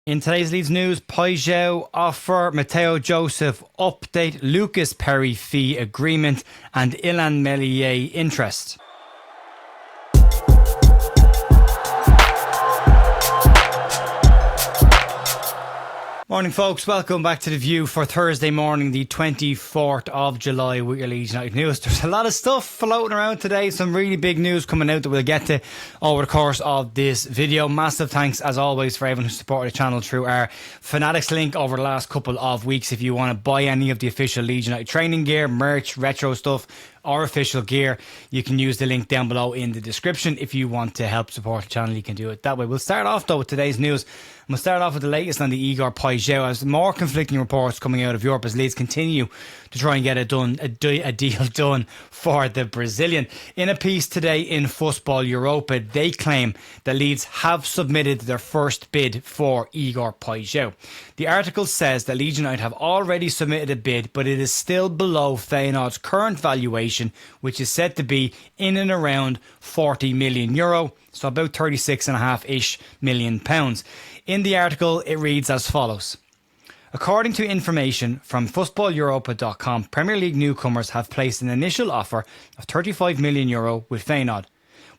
In today's Leeds news, Paixao offer, Matteo Joseph update, Lucas Perri fee agreement and Ilan Melier interest. Morning folks, welcome back to The View for Thursday morning, the 24th of July with your Leeds United news. There's a lot of stuff floating around today, some really big news coming out that we'll get to over the course of this video. Massive thanks as always for everyone who supported the channel through our Fanatics link over the last couple of weeks. If you want to buy any of the official Leeds United training gear, merch, retro stuff, or official gear, you can use the link down below in the description. If you want to help support the channel, you can do it that way. We'll start off though with today's news. We'll start off with the latest on the Igor Paixao, as more conflicting reports coming out of Europe as Leeds continue to try and get a deal done for the Brazilian. In a piece today in Football Europa, they claim that Leeds have submitted their first bid for Igor Paixao. The article says that Leeds United have already submitted a bid, but it is still below Feyenoord's current valuation, which is said to be in and around €40 million, so about 36.5-ish million pounds. In the article, it reads as follows. According to information from footballeuropa.com, Premier League newcomers have placed an initial offer of €35 million with Feyenoord.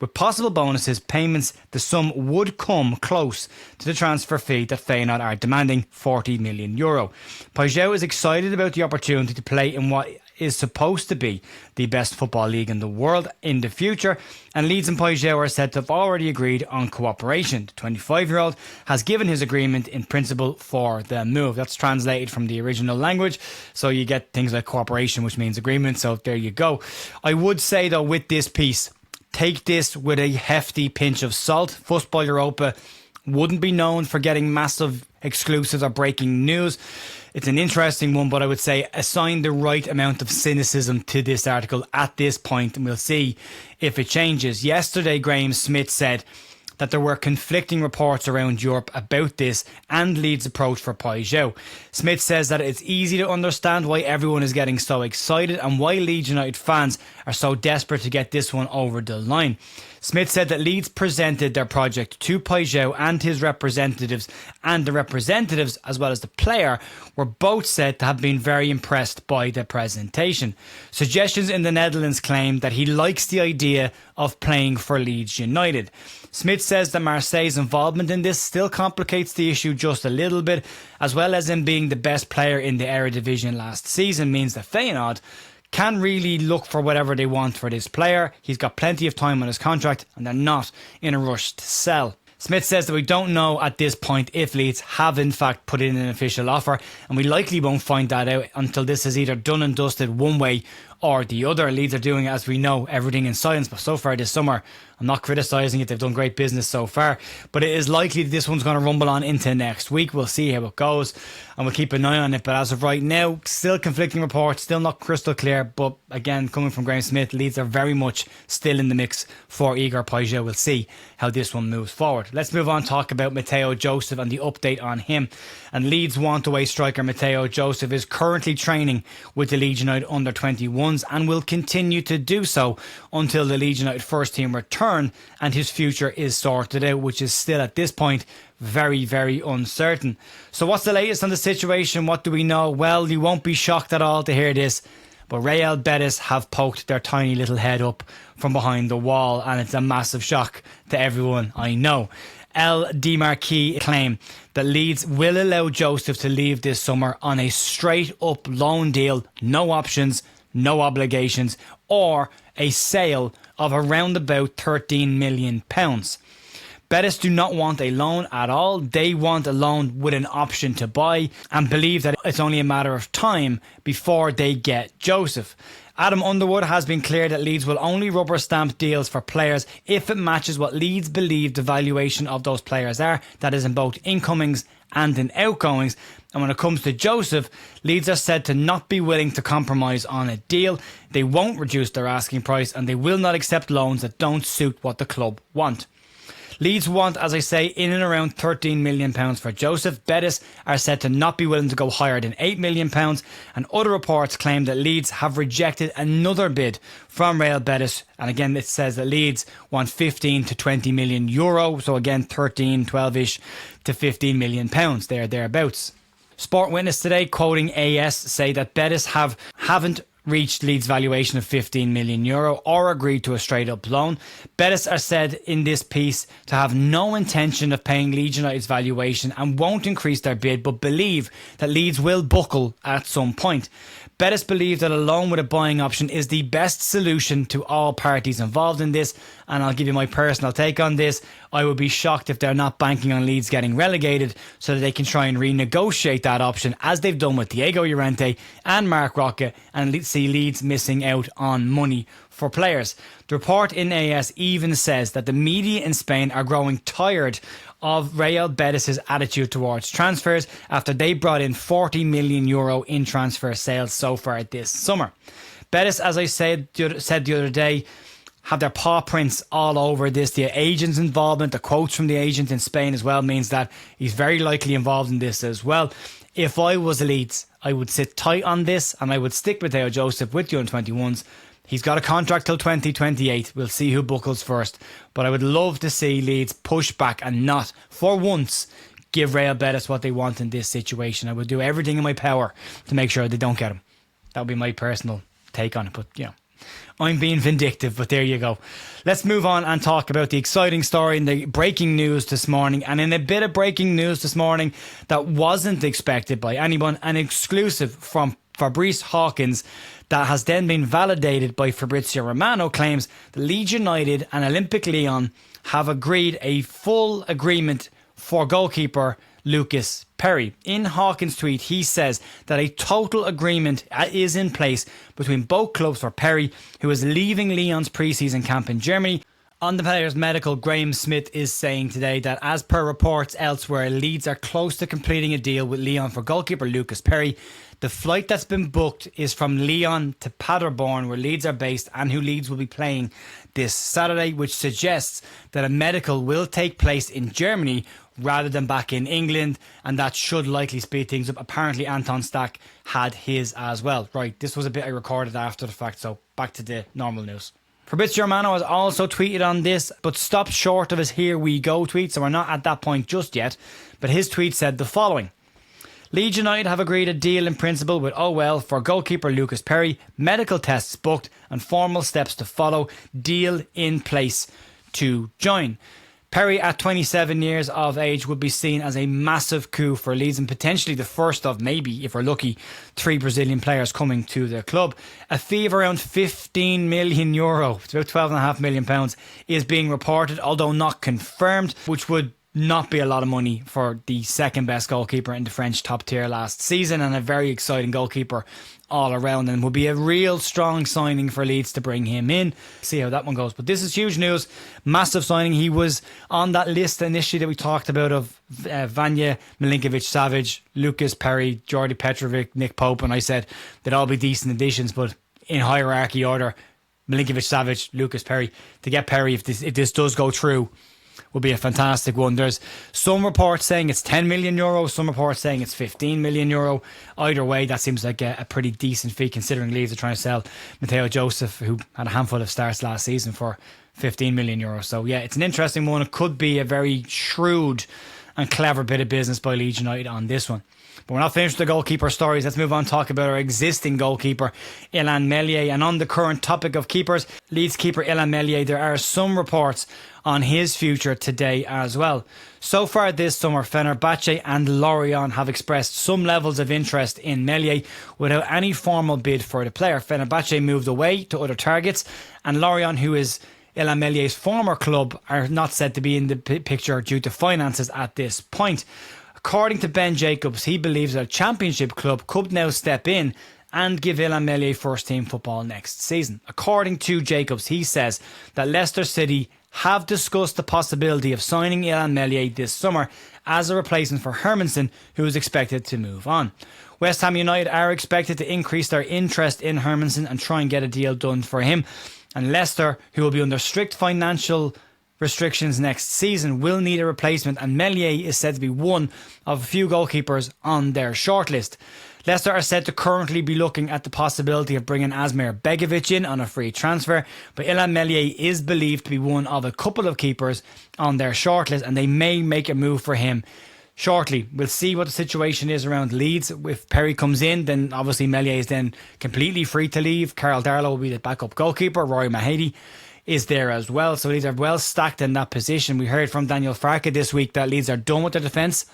With possible bonuses, payments, the sum would come close to the transfer fee that Feyenoord are demanding, €40 million. Paixao is excited about the opportunity to play in what is supposed to be the best football league in the world in the future, and Leeds and Paixao are said to have already agreed on cooperation. The 25-year-old has given his agreement in principle for the move. That's translated from the original language, so you get things like cooperation, which means agreement, so there you go. I would say though, with this piece, take this with a hefty pinch of salt. Football Europa wouldn't be known for getting massive exclusives or breaking news. It's an interesting one, but I would say assign the right amount of cynicism to this article at this point, and we'll see if it changes. Yesterday, Graham Smith said that there were conflicting reports around Europe about this and Leeds' approach for Paixao. Smith says that it's easy to understand why everyone is getting so excited and why Leeds United fans are so desperate to get this one over the line. Smith said that Leeds presented their project to Paixao and his representatives, and the representatives, as well as the player, were both said to have been very impressed by the presentation. Suggestions in the Netherlands claim that he likes the idea of playing for Leeds United. Smith says that Marseille's involvement in this still complicates the issue just a little bit, as well as him being the best player in the Eredivisie last season means that Feyenoord can really look for whatever they want for this player. He's got plenty of time on his contract and they're not in a rush to sell. Smith says that we don't know at this point if Leeds have in fact put in an official offer, and we likely won't find that out until this is either done and dusted one way or the other. Leeds are doing, as we know, everything in silence, but so far this summer, I'm not criticising it, they've done great business so far, but it is likely that this one's going to rumble on into next week. We'll see how it goes and we'll keep an eye on it, but as of right now, still conflicting reports, still not crystal clear, but again, coming from Graham Smith, Leeds are very much still in the mix for Igor Paixao. We'll see how this one moves forward. Let's move on, talk about Matteo Joseph and the update on him. And Leeds want-away striker Matteo Joseph is currently training with the Leeds United under-21s and will continue to do so until the Leeds United first team return and his future is sorted out, which is still at this point very, very uncertain. So what's the latest on the situation? What do we know? Well, you won't be shocked at all to hear this, but Real Betis have poked their tiny little head up from behind the wall, and it's a massive shock to everyone I know. El Demarquis claim that Leeds will allow Joseph to leave this summer on a straight up loan deal, no options, no obligations, or a sale of around about £13 million. Betis do not want a loan at all. They want a loan with an option to buy and believe that it's only a matter of time before they get Joseph. Adam Underwood has been clear that Leeds will only rubber stamp deals for players if it matches what Leeds believe the valuation of those players are. That is in both incomings and in outgoings. And when it comes to Joseph, Leeds are said to not be willing to compromise on a deal. They won't reduce their asking price and they will not accept loans that don't suit what the club want. Leeds want, as I say, in and around £13 million for Joseph. Betis are said to not be willing to go higher than £8 million, and other reports claim that Leeds have rejected another bid from Real Betis. And again, it says that Leeds want 15 to 20 million euro, so again 13, 12ish to 15 million pounds, thereabouts. Sport Witness today, quoting AS, say that Betis haven't reached Leeds' valuation of €15 million or agreed to a straight up loan. Betis are said in this piece to have no intention of paying Leeds United's valuation and won't increase their bid, but believe that Leeds will buckle at some point. Betis believe that a loan with a buying option is the best solution to all parties involved in this, and I'll give you my personal take on this. I would be shocked if they're not banking on Leeds getting relegated so that they can try and renegotiate that option, as they've done with Diego Llorente and Marc Roca, and see Leeds missing out on money for players. The report in AS even says that the media in Spain are growing tired of Real Betis' attitude towards transfers after they brought in €40 million in transfer sales so far this summer. Betis, as I said the other day, have their paw prints all over this. The agent's involvement, the quotes from the agent in Spain as well, means that he's very likely involved in this as well. If I was Leeds, I would sit tight on this and I would stick with Matteo Joseph with the under-21s. He's got a contract till 2028. We'll see who buckles first. But I would love to see Leeds push back and not, for once, give Real Betis what they want in this situation. I would do everything in my power to make sure they don't get him. That would be my personal take on it. But, you know, I'm being vindictive, but there you go. Let's move on and talk about the exciting story and the breaking news this morning. And in a bit of breaking news this morning that wasn't expected by anyone, an exclusive from Fabrice Hawkins that has then been validated by Fabrizio Romano, claims that Leeds United and Olympique Lyon have agreed a full agreement for goalkeeper Lucas Perri. In Hawkins' tweet, he says that a total agreement is in place between both clubs for Perri, who is leaving Lyon's pre-season camp in Germany. On the player's medical, Graham Smith is saying today that as per reports elsewhere, Leeds are close to completing a deal with Lyon for goalkeeper Lucas Perri. The flight that's been booked is from Lyon to Paderborn, where Leeds are based and who Leeds will be playing this Saturday, which suggests that a medical will take place in Germany rather than back in England, and that should likely speed things up. Apparently Anton Stack had his as well. Right, this was a bit I recorded after the fact, so back to the normal news. Fabrizio Romano has also tweeted on this, but stopped short of his "here we go" tweet, so we're not at that point just yet. But his tweet said the following: Leeds United have agreed a deal in principle with OL for goalkeeper Lucas Perri. Medical tests booked and formal steps to follow. Deal in place to join. Perri, at 27 years of age, would be seen as a massive coup for Leeds and potentially the first of maybe, if we're lucky, 3 Brazilian players coming to the club. A fee of around €15 million, it's about £12.5 million, is being reported, although not confirmed, which would not be a lot of money for the second best goalkeeper in the French top tier last season, and a very exciting goalkeeper all around, and would be a real strong signing for Leeds to bring him in. See how that one goes. But this is huge news, massive signing. He was on that list initially that we talked about of Vanja Milinkovic-Savic, Lucas Perri, Jordi Petrovic, Nick Pope, and I said they'd all be decent additions, but in hierarchy order, Milinkovic-Savic, Lucas Perri. To get Perri, if this does go through, will be a fantastic one. There's some reports saying it's €10 million, some reports saying it's €15 million. Either way, that seems like a pretty decent fee, considering Leeds are trying to sell Matteo Joseph, who had a handful of starts last season, for €15 million. So yeah, it's an interesting one. It could be a very shrewd and clever bit of business by Leeds United on this one. But we're not finished with the goalkeeper stories. Let's move on and talk about our existing goalkeeper, Ilan Melier. And on the current topic of keepers, Leeds keeper Ilan Melier, there are some reports on his future today as well. So far this summer, Fenerbahce and Lorient have expressed some levels of interest in Melier without any formal bid for the player. Fenerbahce moved away to other targets, and Lorient, who is Ilan Melier's former club, are not said to be in the picture due to finances at this point. According to Ben Jacobs, he believes that a championship club could now step in and give Ilan Melier first team football next season. According to Jacobs, he says that Leicester City have discussed the possibility of signing Ilan Melier this summer as a replacement for Hermansen, who is expected to move on. West Ham United are expected to increase their interest in Hermansen and try and get a deal done for him. And Leicester, who will be under strict financial restrictions next season will need a replacement, and Meslier is said to be one of a few goalkeepers on their shortlist. Leicester are said to currently be looking at the possibility of bringing Asmir Begovic in on a free transfer, but Ilan Melier is believed to be one of a couple of keepers on their shortlist, and they may make a move for him shortly. We'll see what the situation is around Leeds. If Perri comes in, then obviously Meslier is then completely free to leave. Carl Darlow will be the backup goalkeeper. Rory Mahady is there as well. So Leeds are well stacked in that position. We heard from Daniel Farke this week that Leeds are done with their defence.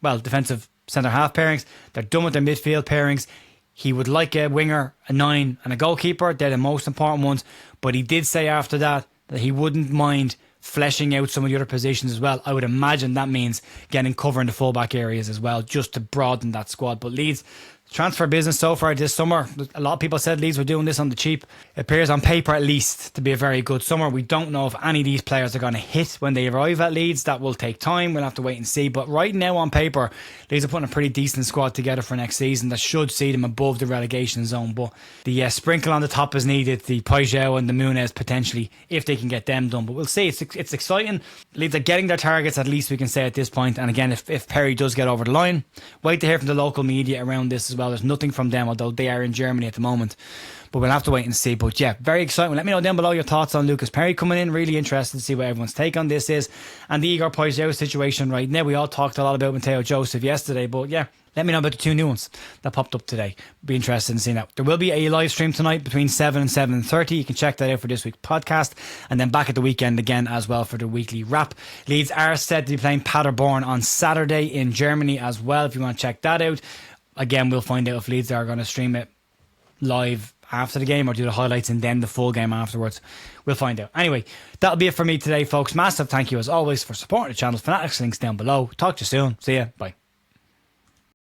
Well, defensive centre-half pairings. They're done with their midfield pairings. He would like a winger, a 9 and a goalkeeper. They're the most important ones. But he did say after that he wouldn't mind fleshing out some of the other positions as well. I would imagine that means getting cover in the fullback areas as well, just to broaden that squad. But Leeds, transfer business so far this summer, a lot of people said Leeds were doing this on the cheap. It appears on paper at least to be a very good summer. We don't know if any of these players are going to hit when they arrive at Leeds. That will take time. We'll have to wait and see. But right now on paper, Leeds are putting a pretty decent squad together for next season that should see them above the relegation zone. But the sprinkle on the top is needed. The Paixao and the Muniz potentially, if they can get them done. But we'll see. It's exciting. Leeds are getting their targets, at least we can say at this point. And again, if Perri does get over the line, wait to hear from the local media around this as well. There's nothing from them, although they are in Germany at the moment. But we'll have to wait and see. But yeah, very exciting. Let me know down below your thoughts on Lucas Perri coming in. Really interested to see what everyone's take on this is. And the Igor Paixao situation right now. We all talked a lot about Matteo Joseph yesterday. But yeah, let me know about the 2 new ones that popped up today. Be interested in seeing that. There will be a live stream tonight between 7 and 7:30. You can check that out for this week's podcast. And then back at the weekend again as well for the weekly wrap. Leeds are set to be playing Paderborn on Saturday in Germany as well, if you want to check that out. Again, we'll find out if Leeds are going to stream it live after the game or do the highlights and then the full game afterwards. We'll find out. Anyway, that'll be it for me today, folks. Massive thank you as always for supporting the channel. Fanatics links down below. Talk to you soon. See ya. Bye.